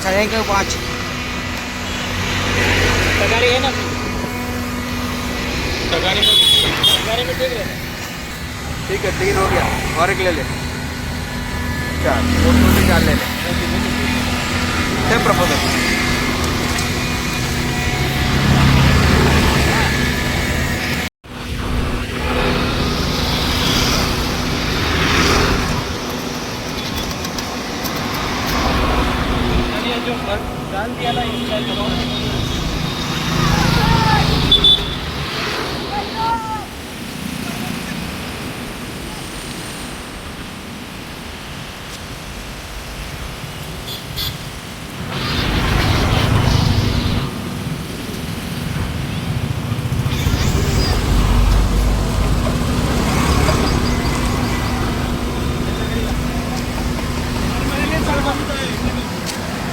खड़े के 5 तगारी है ना, तगारी में ठीक है। ठीक है, 3 हो गया और एक ले ले 4 फोटो से 4 ले ले सेम प्रपोजल जो डाल दिया ना इंस्टॉल करो।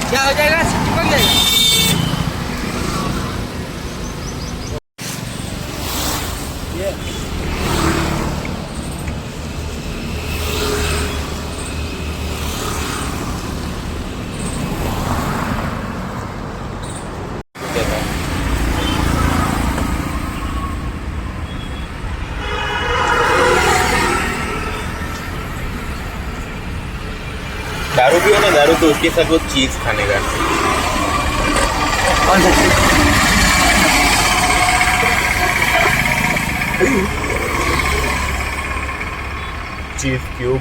क्या हो जाएगा, चिपक जाएगा। ये दारू भी हो ना, दारू तो उसके साथ वो चीज खाने का कौन सा चीज क्यूब